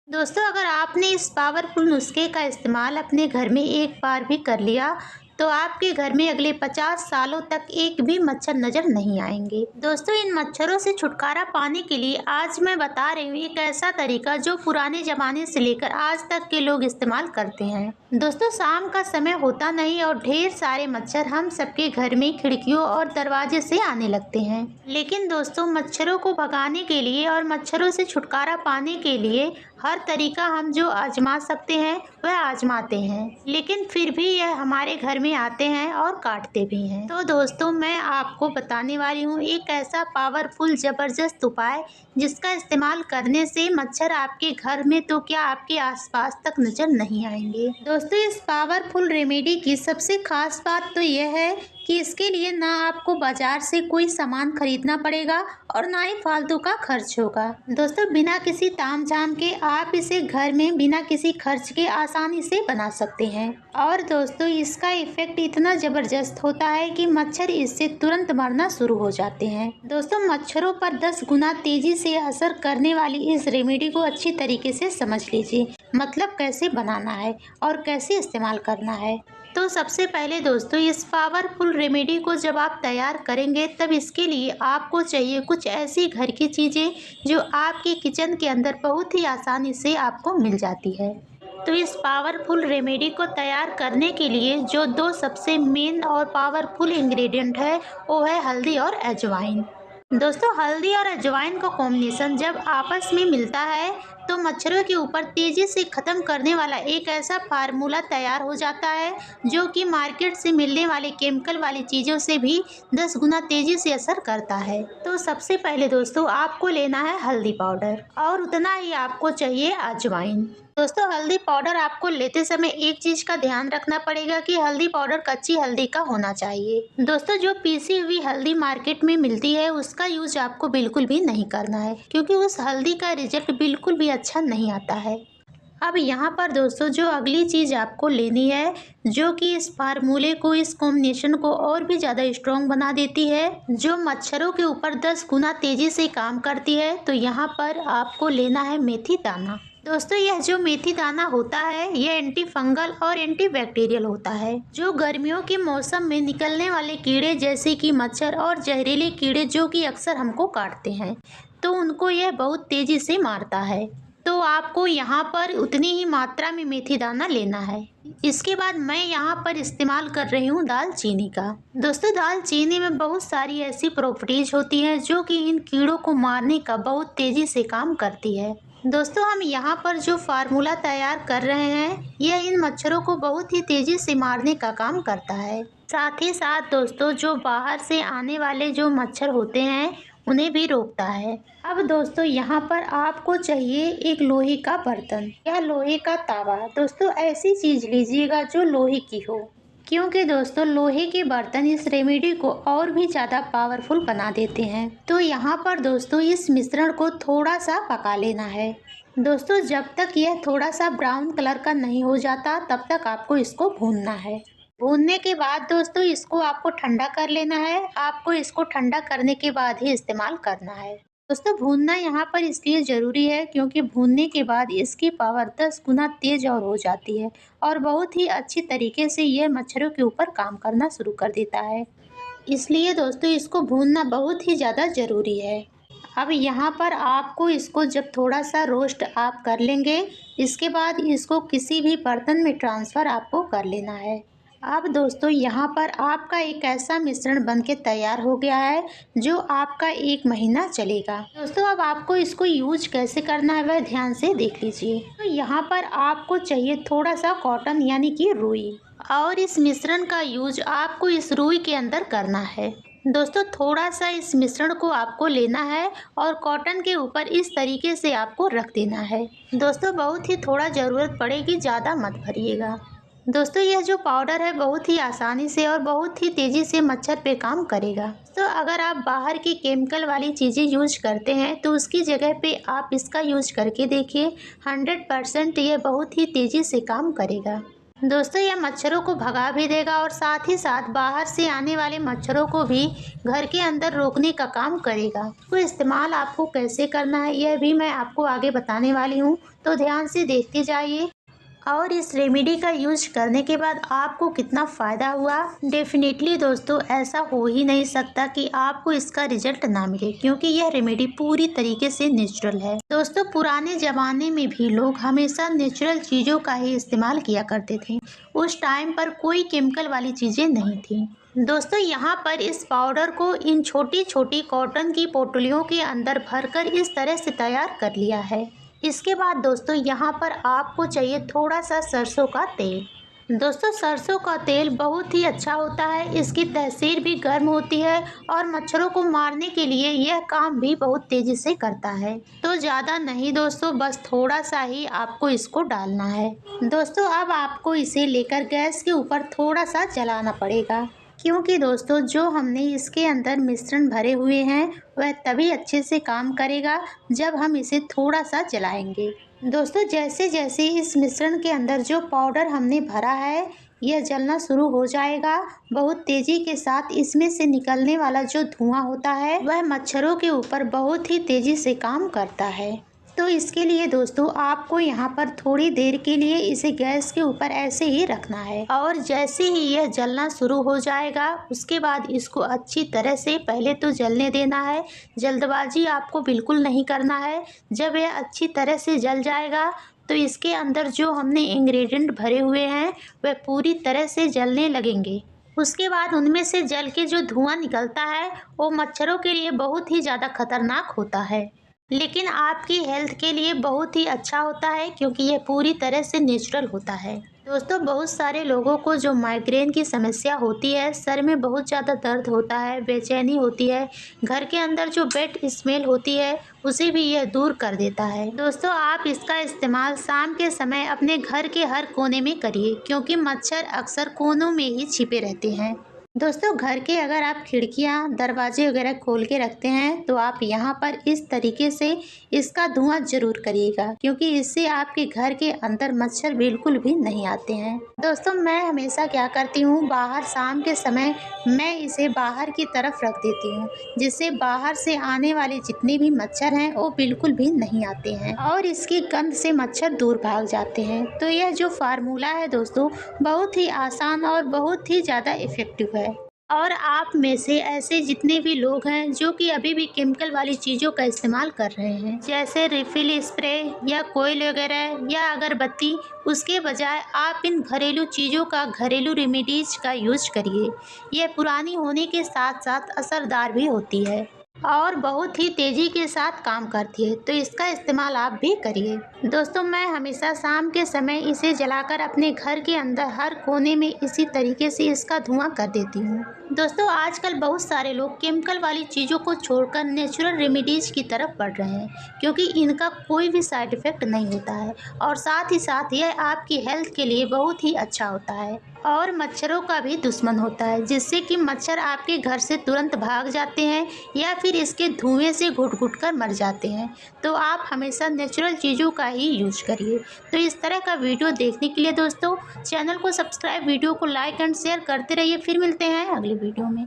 दोस्तों, अगर आपने इस पावरफुल नुस्खे का इस्तेमाल अपने घर में एक बार भी कर लिया तो आपके घर में अगले 50 सालों तक एक भी मच्छर नजर नहीं आएंगे। दोस्तों, इन मच्छरों से छुटकारा पाने के लिए आज मैं बता रही हूँ एक ऐसा तरीका जो पुराने जमाने से लेकर आज तक के लोग इस्तेमाल करते हैं। दोस्तों, शाम का समय होता नहीं और ढेर सारे मच्छर हम सबके घर में खिड़कियों और दरवाजे से आने लगते हैं। लेकिन दोस्तों, मच्छरों को भगाने के लिए और मच्छरों से छुटकारा पाने के लिए हर तरीका हम जो आजमा सकते हैं वह आजमाते हैं, लेकिन फिर भी यह हमारे घर में आते हैं और काटते भी हैं। तो दोस्तों, मैं आपको बताने वाली हूँ एक ऐसा पावरफुल जबरदस्त उपाय जिसका इस्तेमाल करने से मच्छर आपके घर में तो क्या आपके आसपास तक नजर नहीं आएंगे। दोस्तों, इस पावरफुल रेमेडी की सबसे खास बात तो यह है कि इसके लिए ना आपको बाजार से कोई सामान खरीदना पड़ेगा और ना ही फालतू का खर्च होगा। दोस्तों, बिना किसी तामझाम के आप इसे घर में बिना किसी खर्च के आसानी से बना सकते हैं। और दोस्तों, इसका इफेक्ट इतना जबरदस्त होता है कि मच्छर इससे तुरंत मरना शुरू हो जाते हैं। दोस्तों, मच्छरों पर 10 गुना तेजी से असर करने वाली इस रेमेडी को अच्छी तरीके से समझ लीजिए, मतलब कैसे बनाना है और कैसे इस्तेमाल करना है। तो सबसे पहले दोस्तों, इस पावरफुल रेमेडी को जब आप तैयार करेंगे तब इसके लिए आपको चाहिए कुछ ऐसी घर की चीज़ें जो आपके किचन के अंदर बहुत ही आसानी से आपको मिल जाती है। तो इस पावरफुल रेमेडी को तैयार करने के लिए जो दो सबसे मेन और पावरफुल इंग्रेडिएंट है वो है हल्दी और अजवाइन। दोस्तों, हल्दी और अजवाइन का कॉम्बिनेशन जब आपस में मिलता है तो मच्छरों के ऊपर तेजी से खत्म करने वाला एक ऐसा फार्मूला तैयार हो जाता है जो कि मार्केट से मिलने वाले केमिकल वाली चीज़ों से भी 10 गुना तेजी से असर करता है। तो सबसे पहले दोस्तों, आपको लेना है हल्दी पाउडर और उतना ही आपको चाहिए अजवाइन। दोस्तों, हल्दी पाउडर आपको लेते समय एक चीज़ का ध्यान रखना पड़ेगा कि हल्दी पाउडर कच्ची हल्दी का होना चाहिए। दोस्तों, जो पीसी हुई हल्दी मार्केट में मिलती है उसका यूज आपको बिल्कुल भी नहीं करना है, क्योंकि उस हल्दी का रिजल्ट बिल्कुल भी अच्छा नहीं आता है। अब यहाँ पर दोस्तों, जो अगली चीज़ आपको लेनी है जो कि इस फार्मूले को, इस कॉम्बिनेशन को और भी ज़्यादा स्ट्रॉन्ग बना देती है, जो मच्छरों के ऊपर 10 गुना तेज़ी से काम करती है, तो यहाँ पर आपको लेना है मेथी दाना। दोस्तों, यह जो मेथी दाना होता है यह एंटी फंगल और एंटी बैक्टीरियल होता है, जो गर्मियों के मौसम में निकलने वाले कीड़े जैसे कि मच्छर और जहरीले कीड़े जो कि अक्सर हमको काटते हैं, तो उनको यह बहुत तेज़ी से मारता है। तो आपको यहाँ पर उतनी ही मात्रा में मेथी दाना लेना है। इसके बाद मैं यहाँ पर इस्तेमाल कर रही हूँ दालचीनी का। दोस्तों, दालचीनी में बहुत सारी ऐसी प्रॉपर्टीज होती हैं जो कि इन कीड़ों को मारने का बहुत तेज़ी से काम करती है। दोस्तों, हम यहाँ पर जो फार्मूला तैयार कर रहे हैं यह इन मच्छरों को बहुत ही तेज़ी से मारने का काम करता है। साथ ही साथ दोस्तों, जो बाहर से आने वाले जो मच्छर होते हैं उन्हें भी रोकता है। अब दोस्तों, यहाँ पर आपको चाहिए एक लोहे का बर्तन या लोहे का तावा। दोस्तों, ऐसी चीज़ लीजिएगा जो लोहे की हो, क्योंकि दोस्तों लोहे के बर्तन इस रेमेडी को और भी ज़्यादा पावरफुल बना देते हैं। तो यहाँ पर दोस्तों, इस मिश्रण को थोड़ा सा पका लेना है। दोस्तों, जब तक यह थोड़ा सा ब्राउन कलर का नहीं हो जाता तब तक आपको इसको भूनना है। भूनने के बाद दोस्तों, इसको आपको ठंडा कर लेना है। आपको इसको ठंडा करने के बाद ही इस्तेमाल करना है। दोस्तों, भूनना यहाँ पर इसलिए ज़रूरी है क्योंकि भूनने के बाद इसकी पावर 10 गुना तेज और हो जाती है और बहुत ही अच्छी तरीके से यह मच्छरों के ऊपर काम करना शुरू कर देता है। इसलिए दोस्तों, इसको भूनना बहुत ही ज़्यादा ज़रूरी है। अब यहाँ पर आपको इसको जब थोड़ा सा रोस्ट आप कर लेंगे, इसके बाद इसको किसी भी बर्तन में ट्रांसफ़र आपको कर लेना है। अब दोस्तों, यहाँ पर आपका एक ऐसा मिश्रण बनके तैयार हो गया है जो आपका 1 महीना चलेगा। दोस्तों, अब आपको इसको यूज कैसे करना है वह ध्यान से देख लीजिए। तो यहाँ पर आपको चाहिए थोड़ा सा कॉटन यानी कि रुई, और इस मिश्रण का यूज आपको इस रुई के अंदर करना है। दोस्तों, थोड़ा सा इस मिश्रण को आपको लेना है और कॉटन के ऊपर इस तरीके से आपको रख देना है। दोस्तों, बहुत ही थोड़ा ज़रूरत पड़ेगी, ज़्यादा मत भरिएगा। दोस्तों, यह जो पाउडर है बहुत ही आसानी से और बहुत ही तेज़ी से मच्छर पे काम करेगा। तो अगर आप बाहर की केमिकल वाली चीज़ें यूज करते हैं तो उसकी जगह पे आप इसका यूज करके देखिए, 100% यह बहुत ही तेज़ी से काम करेगा। दोस्तों यह मच्छरों को भगा भी देगा और साथ ही साथ बाहर से आने वाले मच्छरों को भी घर के अंदर रोकने का काम करेगा। इसको इस्तेमाल आपको कैसे करना है यह भी मैं आपको आगे बताने वाली हूँ, तो ध्यान से देखते जाइए। और इस रेमेडी का यूज करने के बाद आपको कितना फ़ायदा हुआ, डेफिनेटली दोस्तों ऐसा हो ही नहीं सकता कि आपको इसका रिजल्ट ना मिले, क्योंकि यह रेमेडी पूरी तरीके से नेचुरल है। दोस्तों पुराने ज़माने में भी लोग हमेशा नेचुरल चीज़ों का ही इस्तेमाल किया करते थे। उस टाइम पर कोई केमिकल वाली चीज़ें नहीं थी। दोस्तों यहाँ पर इस पाउडर को इन छोटी छोटी कॉटन की पोटलियों के अंदर भरकर इस तरह से तैयार कर लिया है। इसके बाद दोस्तों यहाँ पर आपको चाहिए थोड़ा सा सरसों का तेल। दोस्तों सरसों का तेल बहुत ही अच्छा होता है, इसकी तासीर भी गर्म होती है और मच्छरों को मारने के लिए यह काम भी बहुत तेज़ी से करता है। तो ज़्यादा नहीं दोस्तों, बस थोड़ा सा ही आपको इसको डालना है। दोस्तों अब आपको इसे लेकर गैस के ऊपर थोड़ा सा जलाना पड़ेगा, क्योंकि दोस्तों जो हमने इसके अंदर मिश्रण भरे हुए हैं वह तभी अच्छे से काम करेगा जब हम इसे थोड़ा सा जलाएंगे। दोस्तों जैसे जैसे इस मिश्रण के अंदर जो पाउडर हमने भरा है यह जलना शुरू हो जाएगा, बहुत तेज़ी के साथ इसमें से निकलने वाला जो धुआं होता है वह मच्छरों के ऊपर बहुत ही तेज़ी से काम करता है। तो इसके लिए दोस्तों आपको यहाँ पर थोड़ी देर के लिए इसे गैस के ऊपर ऐसे ही रखना है और जैसे ही यह जलना शुरू हो जाएगा उसके बाद इसको अच्छी तरह से पहले तो जलने देना है। जल्दबाजी आपको बिल्कुल नहीं करना है। जब यह अच्छी तरह से जल जाएगा तो इसके अंदर जो हमने इंग्रेडिएंट भरे हुए हैं वह पूरी तरह से जलने लगेंगे। उसके बाद उनमें से जल के जो धुआं निकलता है वो मच्छरों के लिए बहुत ही ज़्यादा खतरनाक होता है, लेकिन आपकी हेल्थ के लिए बहुत ही अच्छा होता है, क्योंकि यह पूरी तरह से नेचुरल होता है। दोस्तों बहुत सारे लोगों को जो माइग्रेन की समस्या होती है, सर में बहुत ज़्यादा दर्द होता है, बेचैनी होती है, घर के अंदर जो बैड स्मेल होती है उसे भी यह दूर कर देता है। दोस्तों आप इसका इस्तेमाल शाम के समय अपने घर के हर कोने में करिए, क्योंकि मच्छर अक्सर कोनों में ही छिपे रहते हैं। दोस्तों घर के अगर आप खिड़कियां दरवाजे वगैरह खोल के रखते हैं तो आप यहाँ पर इस तरीके से इसका धुआं जरूर करिएगा, क्योंकि इससे आपके घर के अंदर मच्छर बिल्कुल भी नहीं आते हैं। दोस्तों मैं हमेशा क्या करती हूँ, बाहर शाम के समय मैं इसे बाहर की तरफ रख देती हूँ, जिससे बाहर से आने वाले जितने भी मच्छर हैं वो बिल्कुल भी नहीं आते हैं और इसकी गंध से मच्छर दूर भाग जाते हैं। तो यह जो फार्मूला है दोस्तों बहुत ही आसान और बहुत ही ज़्यादा इफ़ेक्टिव है। और आप में से ऐसे जितने भी लोग हैं जो कि अभी भी केमिकल वाली चीज़ों का इस्तेमाल कर रहे हैं, जैसे रिफिल स्प्रे या कोयल वगैरह या अगरबत्ती, उसके बजाय आप इन घरेलू चीज़ों का, घरेलू रेमेडीज का यूज करिए। यह पुरानी होने के साथ साथ असरदार भी होती है और बहुत ही तेज़ी के साथ काम करती है, तो इसका इस्तेमाल आप भी करिए। दोस्तों मैं हमेशा शाम के समय इसे जलाकर अपने घर के अंदर हर कोने में इसी तरीके से इसका धुआं कर देती हूँ। दोस्तों आजकल बहुत सारे लोग केमिकल वाली चीज़ों को छोड़कर नेचुरल रेमेडीज़ की तरफ बढ़ रहे हैं, क्योंकि इनका कोई भी साइड इफ़ेक्ट नहीं होता है और साथ ही साथ यह आपकी हेल्थ के लिए बहुत ही अच्छा होता है और मच्छरों का भी दुश्मन होता है, जिससे कि मच्छर आपके घर से तुरंत भाग जाते हैं या फिर इसके धुएं से घुट-घुट कर मर जाते हैं। तो आप हमेशा नेचुरल चीज़ों का ही यूज करिए। तो इस तरह का वीडियो देखने के लिए दोस्तों चैनल को सब्सक्राइब, वीडियो को लाइक एंड शेयर करते रहिए। फिर मिलते हैं अगले वीडियो में।